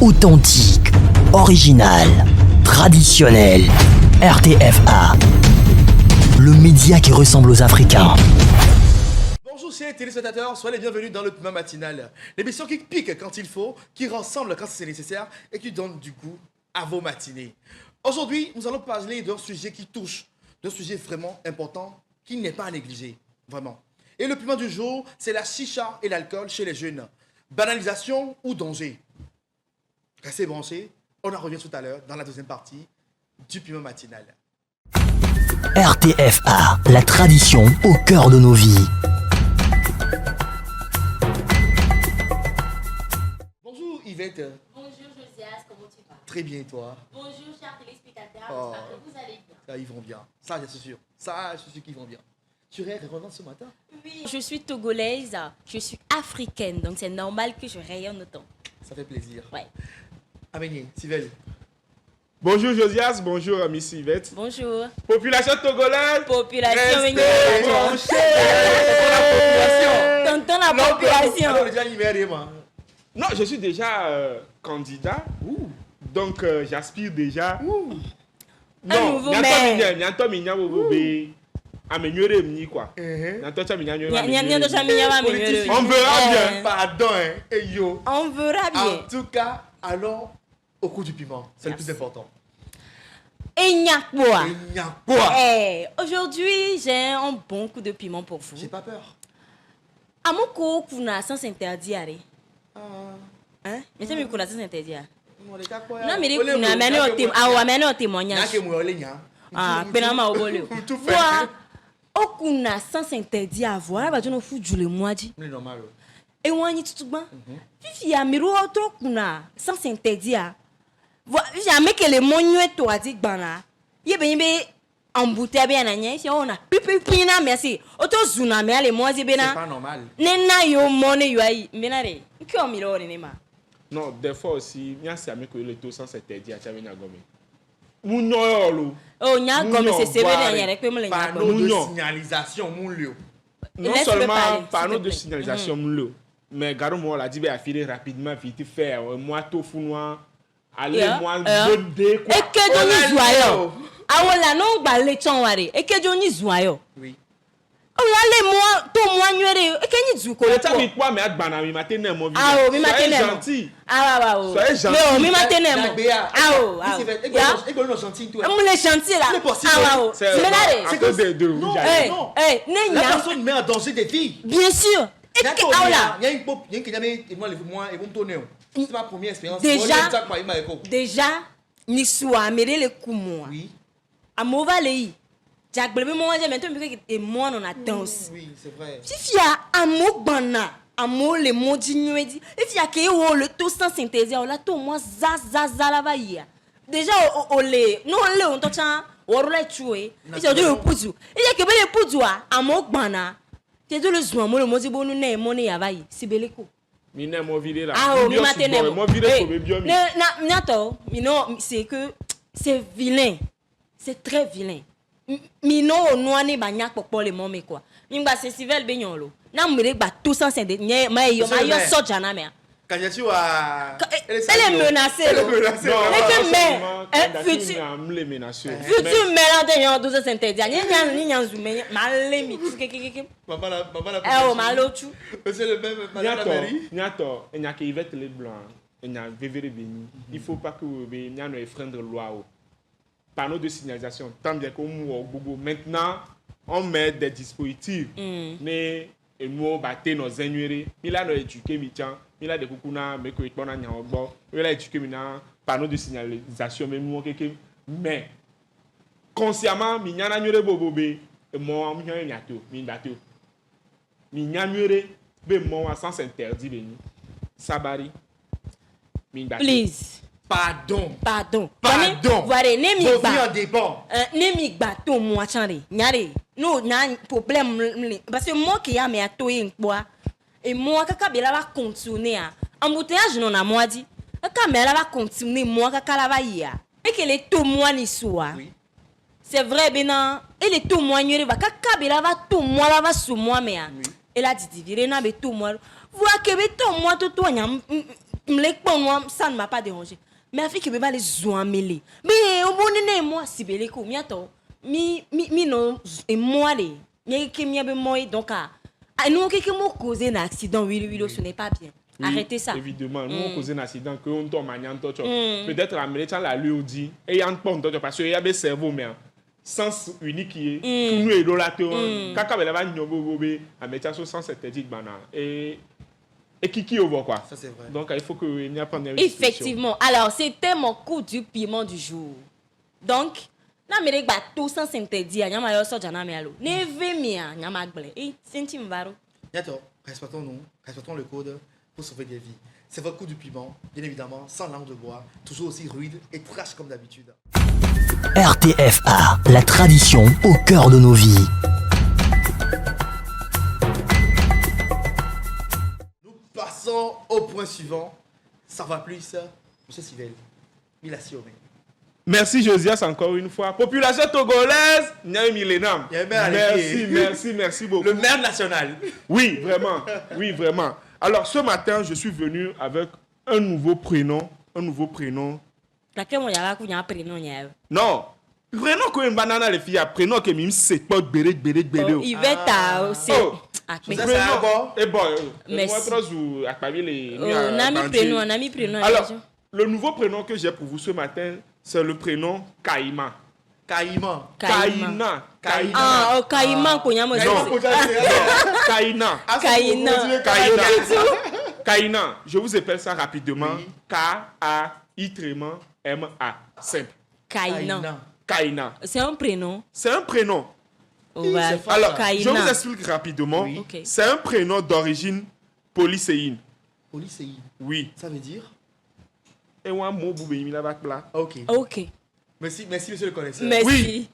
authentique, original, traditionnel. RTFA, le média qui ressemble aux Africains. Bonjour chers téléspectateurs, soyez les bienvenus dans le Piment Matinal. L'émission qui pique quand il faut, qui rassemble quand c'est nécessaire et qui donne du goût à vos matinées. Aujourd'hui, nous allons parler d'un sujet qui touche, d'un sujet vraiment important qui n'est pas à négliger, vraiment. Et le piment du jour, c'est la chicha et l'alcool chez les jeunes. Banalisation ou danger? Restez branchés, on en revient tout à l'heure dans la deuxième partie du Piment Matinal. RTFA, la tradition au cœur de nos vies. Bonjour Yvette. Bonjour Josias, comment tu vas? Très bien, toi? Bonjour chers téléspectateurs, Oh. j'espère que vous allez bien. Ça, ils vont bien. Ça, je suis sûr. Ça, je suis sûr qu'ils vont bien. Tu rayonnes ce matin? Oui, je suis togolaise, je suis africaine, donc c'est normal que je rayonne autant. Ça fait plaisir. Ouais. Amélie, Sivelle. Bonjour Josias, bonjour Miss Yvette. Bonjour. Population togolaise. Population, Restez branchés. Tonton la population. Alors, déjà libéré, moi. Non, je suis déjà candidat. Donc j'aspire déjà. Un nouveau maire. Nyanto minya bobobe. Améliorer mni quoi. Nyanto cha minya Nya ndo chaminya va Politicien. On verra bien. Pardon, hein. Et yo. On verra bien. En tout cas, allons au coup du piment. C'est le plus important. Et Nyakboa. Il y a quoi? Aujourd'hui, j'ai un bon coup de piment pour vous. J'ai pas peur. Amoko kuna sans interdit arrêt. Ah. Hein? Mais c'est mieux kuna sans interdit. Non, les gars, quoi? Non, mais kuna amène au témoignage. Ah, penama obole. Tout fait. Voilà. Okuna sans interdit à voir, bah tu nous fous du le mois dit. C'est normal. Et on y tout bien. Fifi a miro trop kuna sans interdit à. Voilà, jamais que les monuets toi dit bana. Yebe embouté bien anya, si on a pipi na merci. Auto zuna mais les mois C'est bena. pas normal. Nena yo money yo ai menare. Qui on miro nema. Non, des fois aussi, il y a ces amis qui le taux sans s'interdit à Tchavena Gomé. Mounolo. Oh nya comme c'est sévère derrière que me le nya. Panneau de Mounion. signalisation, mon lieu. Non Laisse-le seulement parler, panneau s'il te de plaît. signalisation mouleux, mais Garo moi l'a dit à filer rapidement vite faire moi tout fou noir. Allez moi dé quoi. Et que doni zoyo. Awola no gba le chon ware. Et que doni zoyo. Oui. Oh là moi to moi nyere. Et que ni zuko le Ça ko. mi quoi mais adbana mi matin mon vie. Ah oh mi matin Soyez nem. gentil. Ah wa wa. Soyez gentil. Mais oh mi matin nem. Dagbéa. Ah oh ah. Ya. Et qu'on gentil toi. On le chantier là. C'est possible. Ah wa. C'est Menare. à cause de Non. rouge. Eh non. eh ne La nya. personne met en danger des vies. Bien sûr. Et Il y a que ah là. il y a une pop, il y a une qui jamais et moi et vous me tournez. C'est ma première expérience. Déjà. Oui. Déjà ni soa mere le kumo. Amova le. Jagbe mo wanje maintenant mi que moi on a danse. Oui, c'est vrai. Fifi a amo gbana amo le modi nyedi et fi akeye wo le to sans synthèse o la to mo za la va ya déjà o le no le on to chan o ro la tuwe e se do le puzu e je ke be le puzu a amo gbana te do le zu amo le modi bonu na e mo ne ya va yi sibeleko Mi ne mo vide là. ah o mi matene Mo vide ko be bio mi. na to mi no c'est que c'est vilain, c'est très vilain. Mino noani ba nyak popo le momme quoi. Mingba c'est Sivel Benyon lo. Na mure ba tout sans sende nye ma yo soja na me. Quand je suis à Elle est menacée. Elle est menacée. Mais que mais futur me menacer. futur mélante yon 12 s'interdit. Ni nyan zume malé mi ke. Maman la Eh o malochu. c'est le même madame la mairie. Nyato, il y a qui Yvette les blancs, il y a Vévéré Béni. Il faut pas que vous ayez un enfreindre loi. Panneau de signalisation, tant bien comme Google. Maintenant, on met des dispositifs. Mais nous battons nos ennuis. Il a éduqué Michan, il a des coucounas, mais que tu as il a éduqué maintenant panneau de signalisation. Mais consciemment, il y a un bobobé. Et moi, il y a un yato, il y a un sans interdit. Sabari. Please. Pardon. Voilà, ne mi Vos vies ba. en dépend. Ne mi ba to moi chanre. Nyare. No na problème parce que moi qui a me ato yin boa. Et moi kaka bela va continuer a. Embouteillage non na moi dit. Kaka me la va continuer moi kaka la va ya. Et que les to moi ni soa. Oui. C'est vrai bena et les to moi nyere va kaka bela va to moi la va sous moi mais. Oui. Et la dit viré na be to moi. Vois que be to moi to nyam ça ne m'a pas dérangé. Mais avec que les zoins mêlés. Mais au bon nez moi si belé ko miato. Mi non et moi les. Mi que mi abe moi donc nous que mo causer un accident oui ce n'est pas bien. Oui, Arrêtez ça. Évidemment, nous on cause un accident que on tombe maniant peut-être la médecin la lui dit et y a un pont parce que y a des cerveaux mais sens unique qui est nous et l'olato kaka bela va nyobo bobe a médecin sur sens synthétique bana et qui au quoi. Ça c'est vrai. Donc il faut que il y a prendre Effectivement. Alors, c'était mon coup du piment du jour. Donc, na mere gba tout sans synthétique, y a ma yo so jana me alo. Ne ve mi a, y a ma gble. Et senti mvaro. Bientôt, respectons-nous, respectons le code pour sauver des vies. C'est votre coup du piment, bien évidemment, sans langue de bois, toujours aussi rude et trash comme d'habitude. RTFA, la tradition au cœur de nos vies. Passons au point suivant. Ça va plus, monsieur Sivel. Il a assuré. Merci Josias encore une fois. Population togolaise, Niaï Millennium. Merci beaucoup. Le maire national. Oui, vraiment. Alors ce matin, je suis venu avec un nouveau prénom. Laquelle mon yava ku nya prénom nya. Non. Prénom que une banane les filles, prénom que mime c'est pas béré. Il va ta aussi. C'est bon. Merci. Moi trop ou akpabi les on a mis prénom. Alors, le nouveau prénom que j'ai pour vous ce matin, c'est le prénom Kaïma. Kaïma. Ah, Kaïma ko nya mo. Kaïna. Je vous appelle ça rapidement. Oui. K-A-I-M-A. Simple. Kaïna. C'est un prénom. Alors, je vous explique rapidement. Oui. Ok. C'est un prénom d'origine polycéenne. Polycéine. Oui. Ça veut dire? Et moi, mon boubé, il a pas là. Ok. Merci, monsieur le connaisseur. Merci. Oui.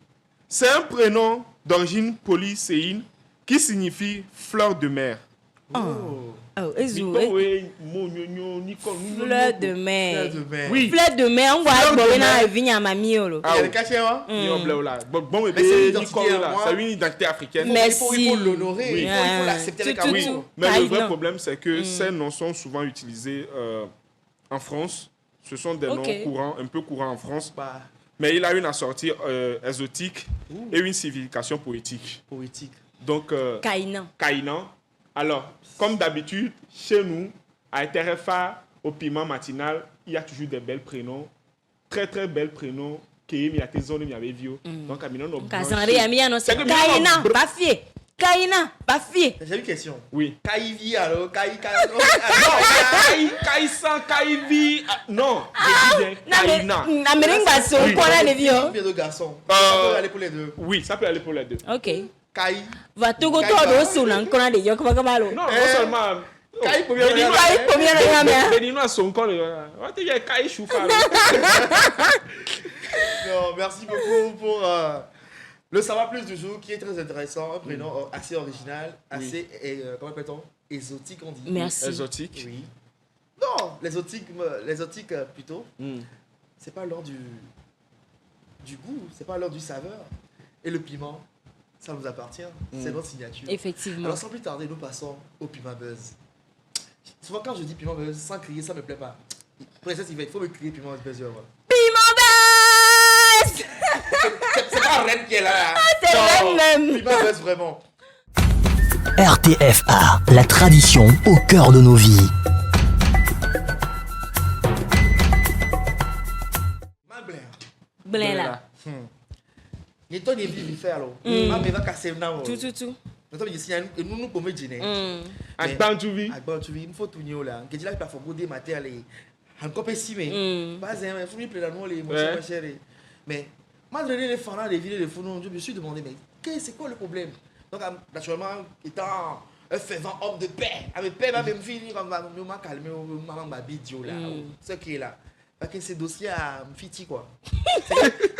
C'est un prénom d'origine polycéenne qui signifie fleur de mer. Oh. Oh, Ezou. Fleur Fleur de mer. Oui. Fleur de mer, on voit Fleur de que mer. na vigne à mamie lo. Il y a le cachet, hein? Bon, Mais c'est une identité Nicole, à là, moi. c'est une identité africaine. Mais- Il faut l'honorer. Oui. Il faut l'accepter avec Tout, amour. tout. Mais le vrai Kaïna. problème, c'est que ces noms sont souvent utilisés en France. Ce sont des noms courants, un peu courants en France. Bah, Mais il a une assortie exotique et une signification poétique. poétique. Donc, Kaïna. Alors, comme d'habitude, chez nous, à RTFA, au piment matinal, il y a toujours des belles prénoms. Très, très belles prénoms. Qui y a des zones, il y avait vu. Donc, Amina, nos Kazanri ami ano C'est que Kaïna, Br- pas fier. Pas fier. J'ai une question. Oui. Kaïvi alors, Kaïvi. Non, je dis bien Kaïna. Na merenga so Oui. ko na de bio. Combien de garçons? Ça peut aller pour les deux. Oui, ça peut aller pour les deux. OK. Kaï. Va to go to do so na ko na de yo ko ba lo. Non, non seulement. Kaï, pour bien Les Ninois- Kaï, pour bien le yamia. Les Ninois sont encore. Tu dis Kaï Choufa. Non, merci beaucoup pour le savoir plus du jour qui est très intéressant. Un prénom assez original, assez, comment appelle-t-on? Exotique, on dit. Merci. Exotique. Oui. Non, l'exotique plutôt. C'est pas l'heure du goût, c'est pas l'heure du saveur. Et le piment, ça nous appartient. C'est notre signature. Effectivement. Alors sans plus tarder, nous passons au piment buzz. Souvent quand je dis piment buzz, sans crier, ça me plaît pas. Princesse Yvette, il faut me crier piment buzz. Piment buzz. C'est pas Reine qui est là. c'est Non, Reine même. Piment buzz vraiment. RTFA, la tradition au cœur de nos vies. Ma blaire. Blin là. Il y a des vies faire alors. Ma mère va casser now. Tout. Nous ici et nous pouvons dîner. Avec Bantuvi. Il faut tout nier là. Que tu l'as pas fait goûter matin les. Encore pas si mais. Pas un faut me plaire dans les mon cher. Mais malgré les fans des vidéos de fous, je me suis demandé mais c'est quoi le problème? Donc naturellement étant un fervent homme de paix, avec paix va même finir comme nous m'a calmé maman ma bidio là. Ce qui est là. Parce que ces dossiers à Fiti quoi.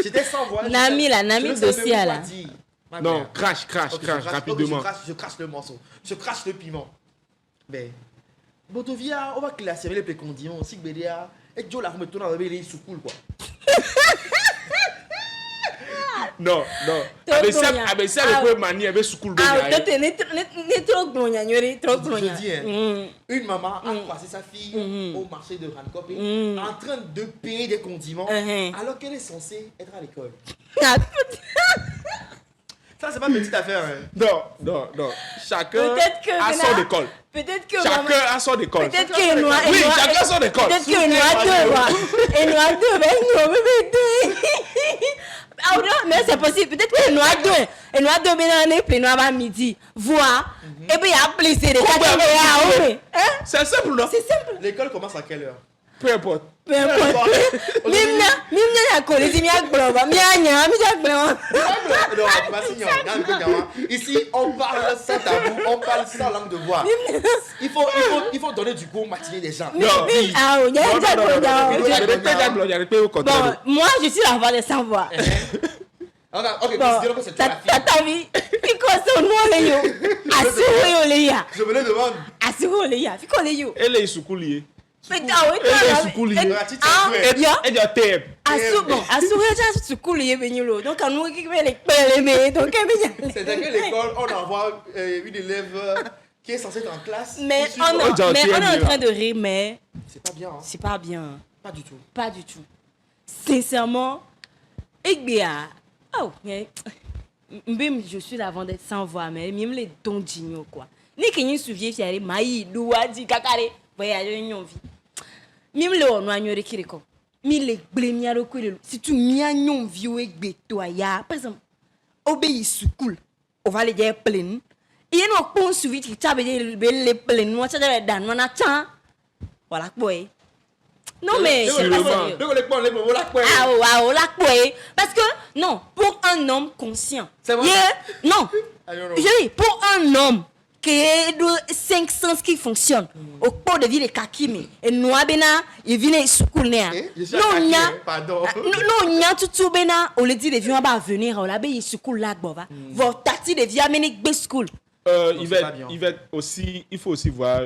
J'étais sans voix. Nami dossier là. Non, crash, rapidement. Je crache le morceau. Je crache le piment. Mais, Botovia, on va classer les préconditions. Si Bédéa, et Joe la remet tout dans le sous cool quoi. Non. Trop glogna. Avec ça, le peu mani, avec sous-coule de Ah, niaï. toi, t'es trop glogna, trop glogna. Je dis, hein, une maman a passé sa fille au marché de Rancop en train de payer des condiments alors qu'elle est censée être à l'école. Ah, Ça, c'est pas une petite affaire. Hein. Non. Chacun Peut-être que a son école. Peut-être que Chacun a son école. Peut-être que noir. Oui, chacun son école. Peut-être que noir deux, et noir deux, ben non, bébé. Ah non, mais c'est possible. Peut-être que noir deux, et noir deux, ben on est plein noir à midi. Voir. Et puis il y a plaisir. C'est simple, non? C'est simple. L'école commence à quelle heure? Peu importe. Peu importe. Mimna ya kole di miya globa miya nya globa. Non, pas si, non. Ici, on parle sans tabou, on parle sans langue de bois. Il faut donner du goût au matinée des gens. Non. Ah, il y a Bon, moi je suis la voix de sans voix. Ok, Bon, considérons que c'est toi la fille. t'as vu? Fiko so no le yo. Asuro yo le ya. Je me le demande. Asuro le ya. Fiko le yo. elle est sous-coulier. Mais ah oui, Elle est TM. Asuro ya sukulu ye benyulo. Donc anu ki le pele me donc C'est dans quelle école on envoie une élève qui est censée être en classe? mais on est en train de rire, mais c'est pas bien. Hein? c'est pas bien. Pas du tout. Pas du tout. Sincèrement, même je suis la vendette sans voix, mais même les dons d'igno quoi. Ni que ni souviens fier maï douadi kakare voyage une vie. Même le on a nyore kiriko. Mi le blemia ro kwele. Si tu mia nyon viu egbe to ya. Par exemple, obéi sukul. On va le dire plein. Il no pon suivi qui tabe le plein. Moi ça devait dan on attend. Voilà boy. Non mais parce que non, pour un homme conscient. C'est vrai? Non. Je dis pour un homme qui est de 5 sens qui fonctionnent. Au port de ville kakimi et noa bena il vient soukoulner. Non nya. Pardon. Non nya tutu bena on le dit les vieux va venir on la be soukoul là bova. Vos tati de via mener be school. Il va aussi il faut aussi voir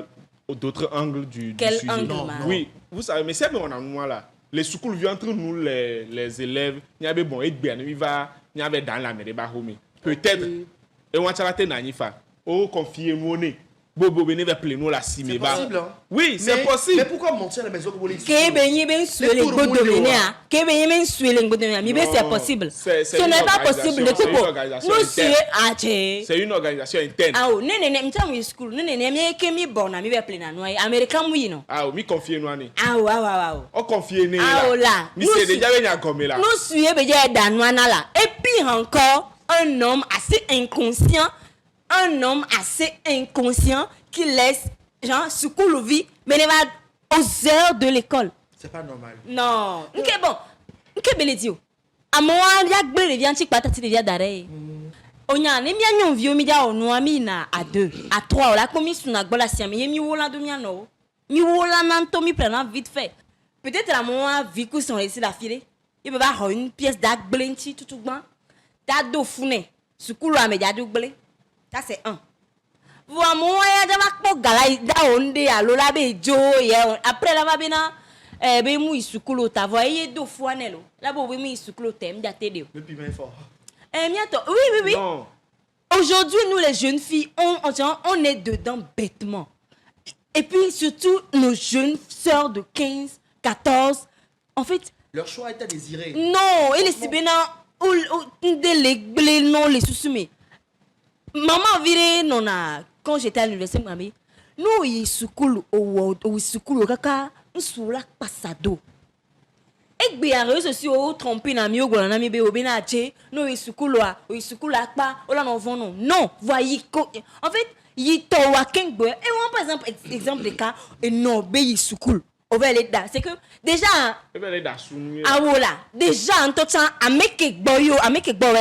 d'autres angles du Quel sujet. angle, Non. man? Oui, vous savez, mais c'est on a moi là. Les soucoules viennent entre nous les élèves. Il y avait bon et bien il y avait dans la mer peut-être et on a chaté nanifa. Oh confier mon nez. Bobo bene va plein la cime C'est possible, hein? Oui, c'est Mais possible. pourquoi mentir à la maison pour les Que benye ben suele godomenia. Que benye ben suele godomenia. Mais ben c'est possible. Ce n'est pas possible de tout pour. Nous suele ache. C'est une organisation interne. Ah oh, nene mta mu school nene me ke mi born na mi be play na no American mu no. Ah, mi confier nous ani. Ah wow. On confie né Ah là. là. Mi c'est déjà venu comme là. Nous suele be je danwana là. Et puis encore un homme assez inconscient. Un homme assez inconscient qui laisse genre school vie mais ne va aux heures de l'école. C'est pas normal. Non. OK bon. OK beledio. A moi ya gbe le vian ti patati le via dare. Onya ne mia nyon vi o mi dia onu ami na à 2, à 3 o la komi suna gbola si ami mi wola do mia no. Mi wola nan to mi prena vite fait. Peut-être la moi vi ku son laisser la filer. Il peut pas une pièce d'agblenti tout gban. Ta do fune. School a me dia do gble. Ça c'est un. Voilà moi ya jama ko galai da onde alola be jo ye après la va bena be mu isukulo ta voye do fois nelo. La bo be mu isukulo tem da tede. Le piment est fort. Miato. Oui. Non. Aujourd'hui nous les jeunes filles on est dedans bêtement. Et puis surtout nos jeunes sœurs de 15, 14 en fait Leur choix est à désirer. non, il est si bena ou de non les sous-soumis. Maman viré non quand j'étais à l'université mami nous y sukulu au sukulu kaka nsula passado et bien réseaux sociaux tromper na mi ogola na mi be obina che no y sukulu akpa ola no vont non voyez en fait y to wa kengbe et on par exemple des cas et non be y sukulu over les da c'est que déjà ah voilà déjà en tout temps ameke gboyo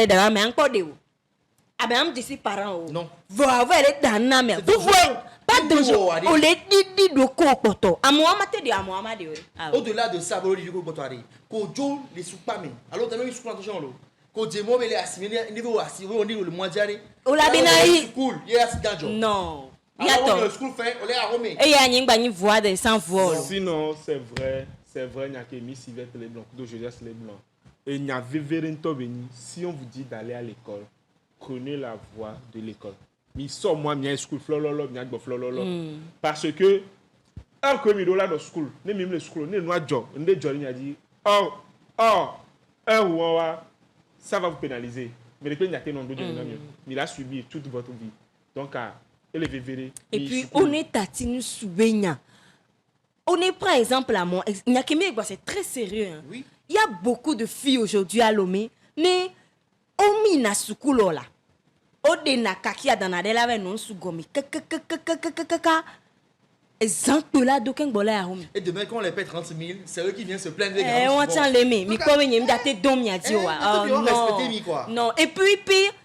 da mais encore de ah ben am disi parents non voilà les dana mais vous voyez pas de on les dit de kopoto amoamate de amoamade au-delà de ça bolo di ko botoari ko jo les soupame alors t'as même soupame attention lo ko demo be les assimilé niveau assimilé on dit le mois diaré o la benayi school yes ganjo non yato le school fait on les a remis et ya nyingba ni voix de sans voix sinon c'est vrai il y a que Miss Yvette les blancs de Joseph les blancs Et il y a vévérinto béni. Si on vous dit d'aller à l'école, prenez la voie de l'école. Mais sort moi, il y a school flololo, il y a flololo. Parce que, alors que je suis là dans school, même le school, ne noie job, ne job, il a dit, ça va vous pénaliser. Mais le pays a été non de il a subi toute votre vie. Donc, elle est vévérée. Et puis, on est tatine souvenirs. On est par exemple à mon c'est très sérieux. Hein. Oui. Il y a beaucoup de filles aujourd'hui à Lomé, mais on mis na sukulo là. O de na kakia dans la avec non sugomi. Exemple là d'aucun bolé à Rome. Et demain, quand on les paie 30 000, c'est eux qui viennent se plaindre des Eh, on tient les mains. Mais comme il y a des dons, il y a dit non. Non. Et puis,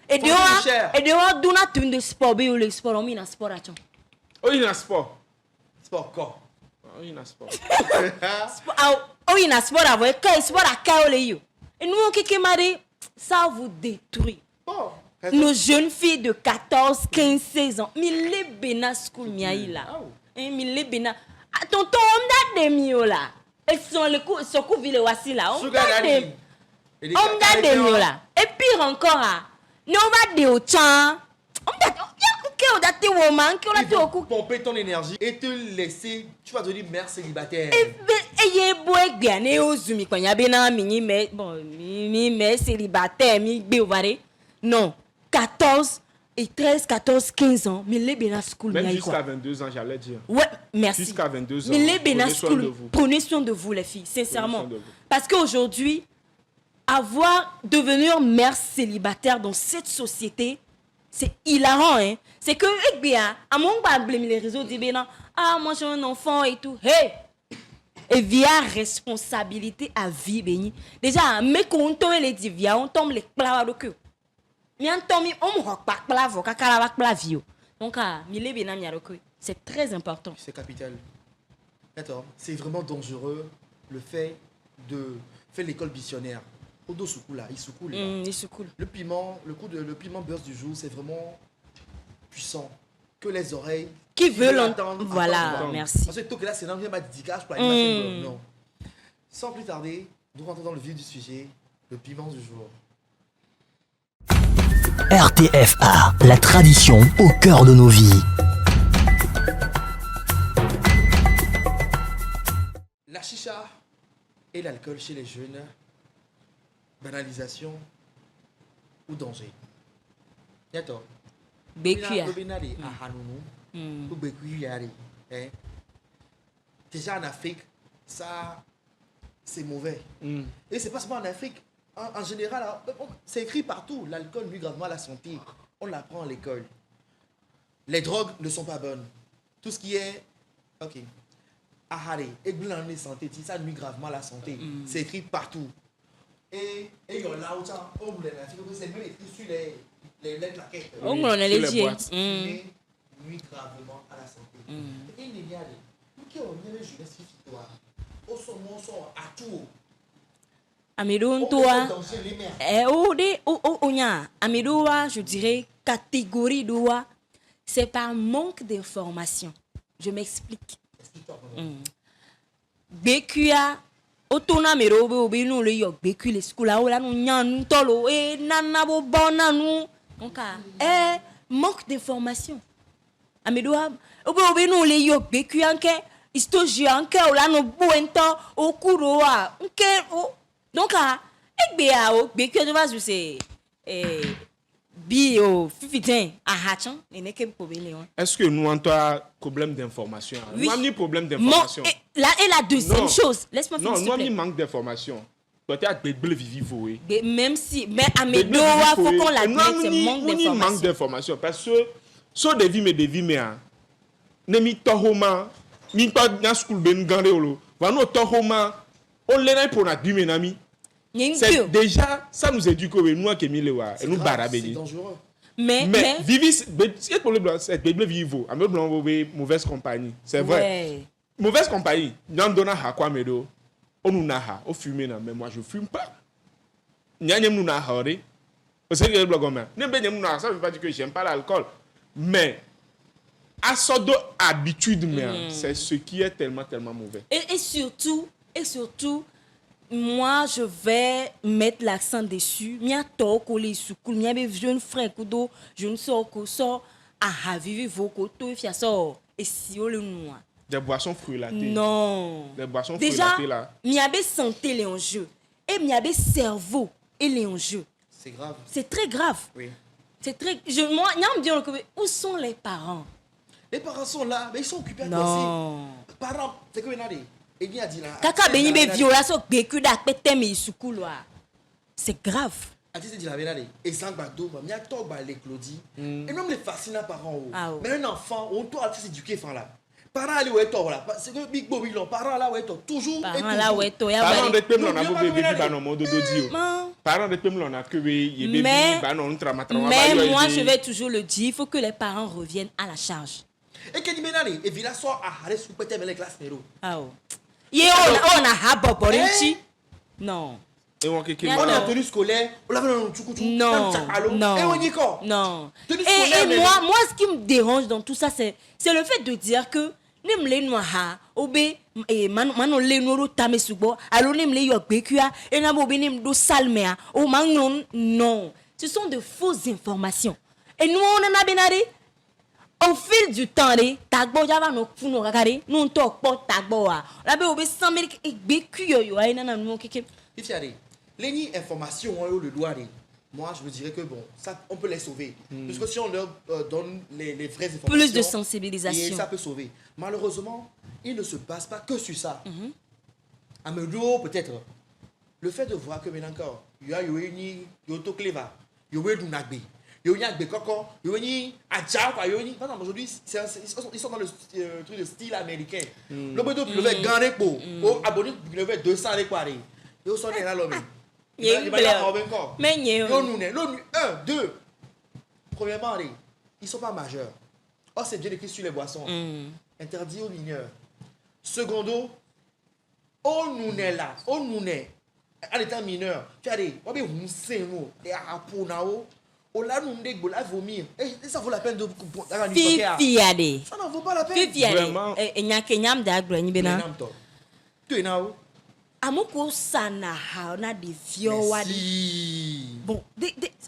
et dehors, d'où on a de sport, ou le sport, on met dans sport à tout. Oh, il y a un sport. Sport quoi? Oh, il y a un sport. Oh, il y a un sport à voir. Quand sport à Kaoleyo. Et nous, on qui marre, ça vous détruit. Bon. Nos jeunes filles de 14, 15, 16 ans. Mais les bénas school miaï là. Mais les bénas. Tonton, on a des mios là. Ils sont le coup, ce coup, ville aussi là. On a des mios là. Et pire encore, nous on va dire au temps. On a des woman qui ont été au coup. Pomper ton énergie et te laisser, tu vas devenir mère célibataire. Et y a beau bien et aux zumi quand y a bien mini mais bon mais célibataire mi béovaré. Non, 14 et 13, 14, 15 ans, mais les bénas school. Même jusqu'à 22 ans, j'allais dire. Ouais, merci. Jusqu'à 22 ans. Mais les bénas school, prenez soin de vous les filles, sincèrement. Parce qu'aujourd'hui, devenir mère célibataire dans cette société, c'est hilarant, hein. C'est que, eh bien, à mon pas blâmer les réseaux, dit bien, moi j'ai un enfant et tout. Hey! Et via responsabilité à vie, béni. Déjà, mais quand on tombe les divia, on tombe les plats de queue. Mais on tombe, on me rock pas plavo, kakala plavio. Donc, mille béna miaroko, c'est très important. C'est capital. Attends, c'est vraiment dangereux le fait de faire l'école missionnaire. Odo soukou là, il soukou là. Il soukou. Le piment beurre du jour, c'est vraiment puissant. Que les oreilles. Qui veulent l'entendre. Voilà, merci. Parce que tout que là, c'est dans ma dédicace pour animation. Non. Sans plus tarder, nous rentrons dans le vif du sujet, le piment du jour. RTFA, la tradition au cœur de nos vies. La chicha et l'alcool chez les jeunes, banalisation ou danger. D'accord. Bécuya. Déjà en Afrique, ça, c'est mauvais. Et c'est pas seulement en Afrique. En général, c'est écrit partout. L'alcool nuit gravement à la santé. On l'apprend à l'école. Les drogues ne sont pas bonnes. Tout ce qui est... Ok. Ahare, et blanc santé, ça nuit gravement à la santé. C'est écrit partout. Et il y a là où c'est même écrit sur les plaquettes. On a les boîtes. Nuit gravement à la santé. Et il y a des... Qui ont mis les jeunes filles, au sommet, à tout. Amidou, toi, Amidou, je dirais, catégorie d'oua, c'est par manque d'information. Je m'explique. BQA, autona merobe, nous le yok, BQ, les schools, là, nous nyan, tolo, et nanabo, bonanou. Donc, manque d'information. Amidou, nous le yok, BQ, anke, istoji, anke, là, nous bouento, au couroa, anke, donc, est-ce que nous avons un problème d'information? Oui. Nous avons un problème d'information. Et la deuxième chose, laisse-moi finir. Non, nous avons un manque d'information. Peut-être que même si, mais à mes deux, il faut qu'on la mette, c'est manque d'information. Parce que, so de vie, nemi tohoma, mi pas na school ben gande olo. Va no tohoma, on l'est pour notre vie, mes amis. C'est déjà, ça nous éduque, nous qui mis le wa, nous barabéni. C'est dangereux. Mais vivis, c'est pour le blanc, c'est le vivre. À me blanc, mauvaise compagnie. C'est vrai. Ouais. Mauvaise compagnie. N'en donne à quoi, mais on nous n'a au fumer, mais moi je fume pas. N'yam nous n'a horé. Parce que le blog, ça veut pas dire que j'aime pas l'alcool. Mais, à sorte d'habitude, c'est ce qui est tellement mauvais. Et surtout, Moi, je vais mettre l'accent dessus. Mia toko les soukou, mia be jeune frère kudo, jeune soko so a vivi voko to fia so et si o le noir. Des boissons fruitées. Non. Des boissons Déjà, fruitées là. mia be santé les enjeux et mia be cerveau et les enjeux. C'est grave. C'est très grave. Oui. C'est très moi n'y a me dire que où sont les parents? Les parents sont là, mais ils sont occupés à Non. bosser. Parents, c'est que Benade. Et bien dit là. Kaka beni be violation beku da pete me soukou là. C'est grave. Ati dit la Benade. Et sans bado, il y a tout les Claudie. Et même les fascinants parents. Ah, oh. Mais un enfant, on doit s'éduquer fan là. Parents aller ouais toi là. C'est que Big Bob ils parents là ouais toi toujours. Parents là ouais toi ya Parents de bari. pem l'on a beau bébé ba non modo dodio. Non. Parents de pem l'on a que bébé ba non trama. Mais moi je vais toujours le dire, il faut que les parents reviennent à la charge. Et que dit Benade et villa sort à aller sous peut-être les classes néro. Ah oh. Ye on a haboborinchi. Non. Et on quelque Y a On est en non. tenue scolaire, on l'a vu dans le tchoukou. Non. Non. Et on y quoi? Non. Tenue Et scolaire, mais- moi ce qui me dérange dans tout ça c'est le fait de dire que nem le noa ha obe e mano le no tame subo alo nem le yo gbekua e na bo be nem do salmea o mangnon non, ce sont de fausses informations et nous on en a benari au fil du temps de tagbo java no funo kakari nous to po tagbo wa la be obe 100 000 e gbeku yo ai na no keke. Fifiade, les informations ont le doigt. Moi, je me dirais que bon, ça, on peut les sauver. Parce que si on leur donne les vraies informations, Plus de sensibilisation. et ça peut sauver. Malheureusement, il ne se passe pas que sur ça. À Meudou, peut-être, le fait de voir que maintenant encore, il y a une yoto cleva, il y a une nagbe, il y a une koko, il y a une adja, il y a une. Par exemple, aujourd'hui, ils sont dans le truc de style américain. Le bédo, il levait gagner pour abonner, il levait 200 les quoi. Ils sont là, l'homme. Il va y avoir encore. Mais n'y L'ONU, 1, 2. Premièrement, ils ne sont pas majeurs. Or, c'est bien écrit sur les boissons. Interdit aux mineurs. Secondo, on nous est là. On nous est. En étant mineur, tu as des. On va des harponao. On l'a nous de vomir. Et ça vaut la peine de. Fifi ade. Ça n'en vaut pas la peine. Fifi ade. Vraiment. E nya kenyam da agro ni bena. Tu es là. Amoko sana ha na de vieux wadi. Si. Bon,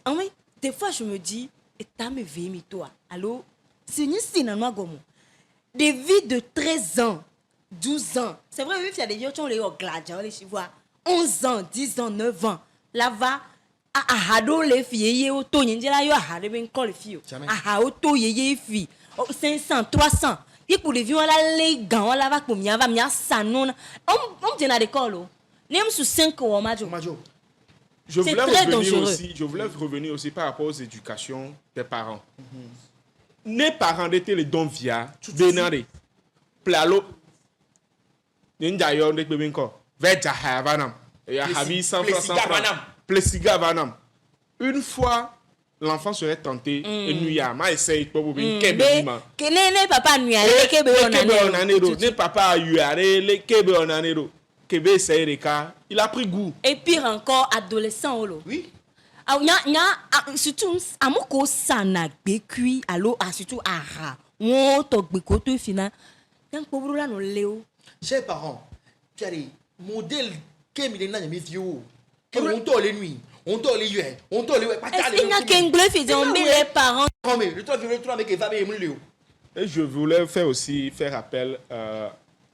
en fait, des fois je me dis, et t'as me vémi toi. Allô, c'est une scène en gomo. Des vies de 13 ans, 12 ans. C'est vrai, oui, il y a des gens qui ont les gladiateurs, les chivois. 11 ans, 10 ans, 9 ans. Là-bas, à hado les filles, auto, y a yo hado ben call les filles. À auto, y filles. 500, 300. Et pour les vieux, on a les gants, on a va comme y'a va, y'a ça non. On tient à l'école. Même sous 5 ans, majo. Je C'est voulais très revenir dangereux. aussi. Je voulais revenir aussi par rapport aux éducations des parents. Les parents étaient les dons via Benare. Plalo. Ninja de Bebenko. Veja Havanam. Et à Habi 100 francs. Plesiga Vanam. Une fois, l'enfant serait tenté. Et nous y a. Ma essaye pour vous. Kene papa nuare kebe onanero. Ne papa yuare le kebe onanero. Kebe essaye de cas. Il a pris goût. Et pire encore, adolescent olo. Oui. Surtout amoko sana gbekui allo surtout ara. Won to gbeko to final. Yan pobro la no leo. Chers parents, tu as des modèles qui me donnent mes vieux. On dort les nuits, on dort les yeux, on dort les yeux. Est-ce qu'il y a qu'un bleu fait on met les parents. Mais le temps avec les femmes et les léo. Et je voulais faire appel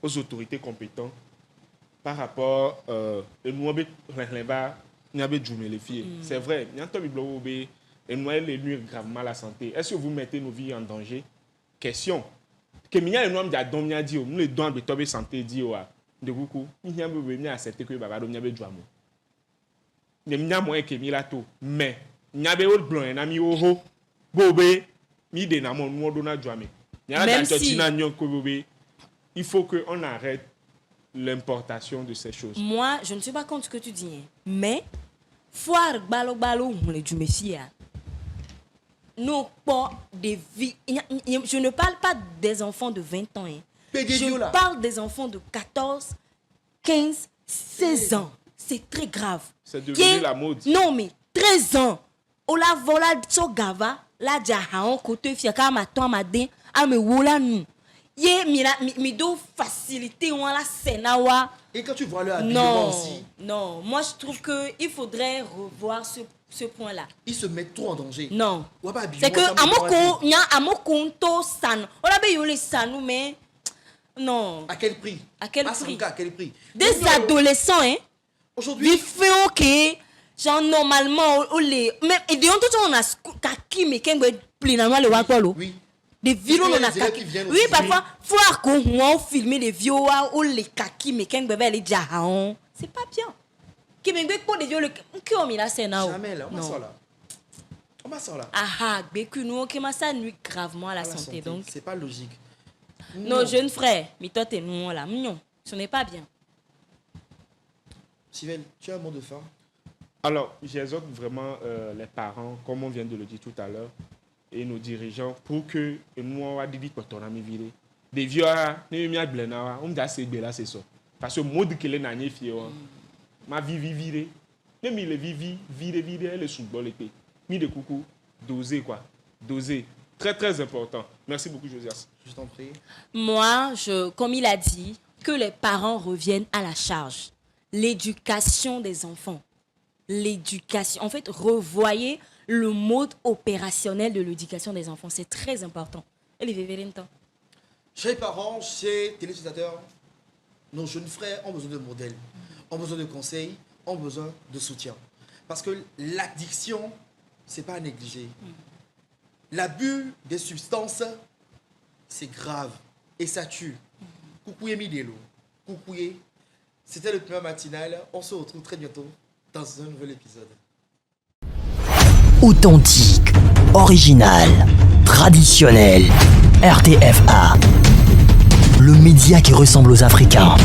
aux autorités compétentes par rapport à nous les filles. C'est vrai, nous les nuire gravement la santé. Est-ce que vous mettez nos vies en danger? Question. Que nous nous les dons de santé dit de beaucoup. Nous avons accepté que baba do nyabe djamo. Nous avons moyen que milato mais nous avons blanc un ami oho bobé mi de na mon nous dona djame. Même si il faut qu'on arrête l'importation de ces choses. Moi, je ne suis pas contre ce que tu dis, mais foire balo les du messie. Non pas des vies. Je ne parle pas des enfants de 20 ans. Je parle des enfants de 14, 15, 16 ans. C'est très grave. C'est devenu la mode. Non, mais 13 ans. Ola vola so gava, la jaha on côté fiaka ma to ma den, a me wola nu. Yé, mi do facilité ou la Sénawa. Et quand tu vois le habillement Non, aussi, non. Moi, je trouve qu'il faudrait revoir ce point-là. ils se mettent trop en danger. Non. Ouais, bah, C'est que habillement, à mon compte, san. On a payé les sanou, mais non. à quel prix? À quel Ah, prix? Sanka, à quel prix? Des Non, adolescents, hein. aujourd'hui, Ils font ok. Genre normalement, on les. Même et de tout on a kaki mais quand on plein dans le wakolo. oui. Des vidéos on a les élèves kaki. qui viennent Oui, aussi. parfois faut qu'on filmer des vidéos ou les kaki mais quand bébé les jahan. C'est pas bien. Qui me gbe pour des vidéos qui ont mis la scène là. Jamais là, on va ça là. On va ça là. Ah, que nous qui m'a ça nuit gravement à la À la santé donc. c'est pas logique. Nos jeunes frères, mais toi t'es nous là, non, ce n'est pas bien. Sylvain, tu as un mot de fin? Alors, j'exhorte vraiment les parents, comme on vient de le dire tout à l'heure, et nos dirigeants, pour que nous, on va dire que on a mis viré. Des vieux, on me dit c'est là, c'est ça. Parce que le mode que les nannies font, ma vie virée. Même il est viré, elle est sous le bol épée. Mis de coucou, doser quoi. Doser. Très, très important. Merci beaucoup, Josias. Je t'en prie. Moi, comme il a dit, que les parents reviennent à la charge. L'éducation des enfants. L'éducation. En fait, revoyez le mode opérationnel de l'éducation des enfants. C'est très important. Chers parents, chers téléspectateurs, nos jeunes frères ont besoin de modèles, ont besoin de conseils, ont besoin de soutien. Parce que l'addiction, c'est pas à négliger. L'abus des substances, c'est grave et ça tue. Coucoué Midelo, coucoué. C'était le Puma matinal. On se retrouve très bientôt dans un nouvel épisode. Authentique, original, traditionnel. RTFA. Le média qui ressemble aux Africains.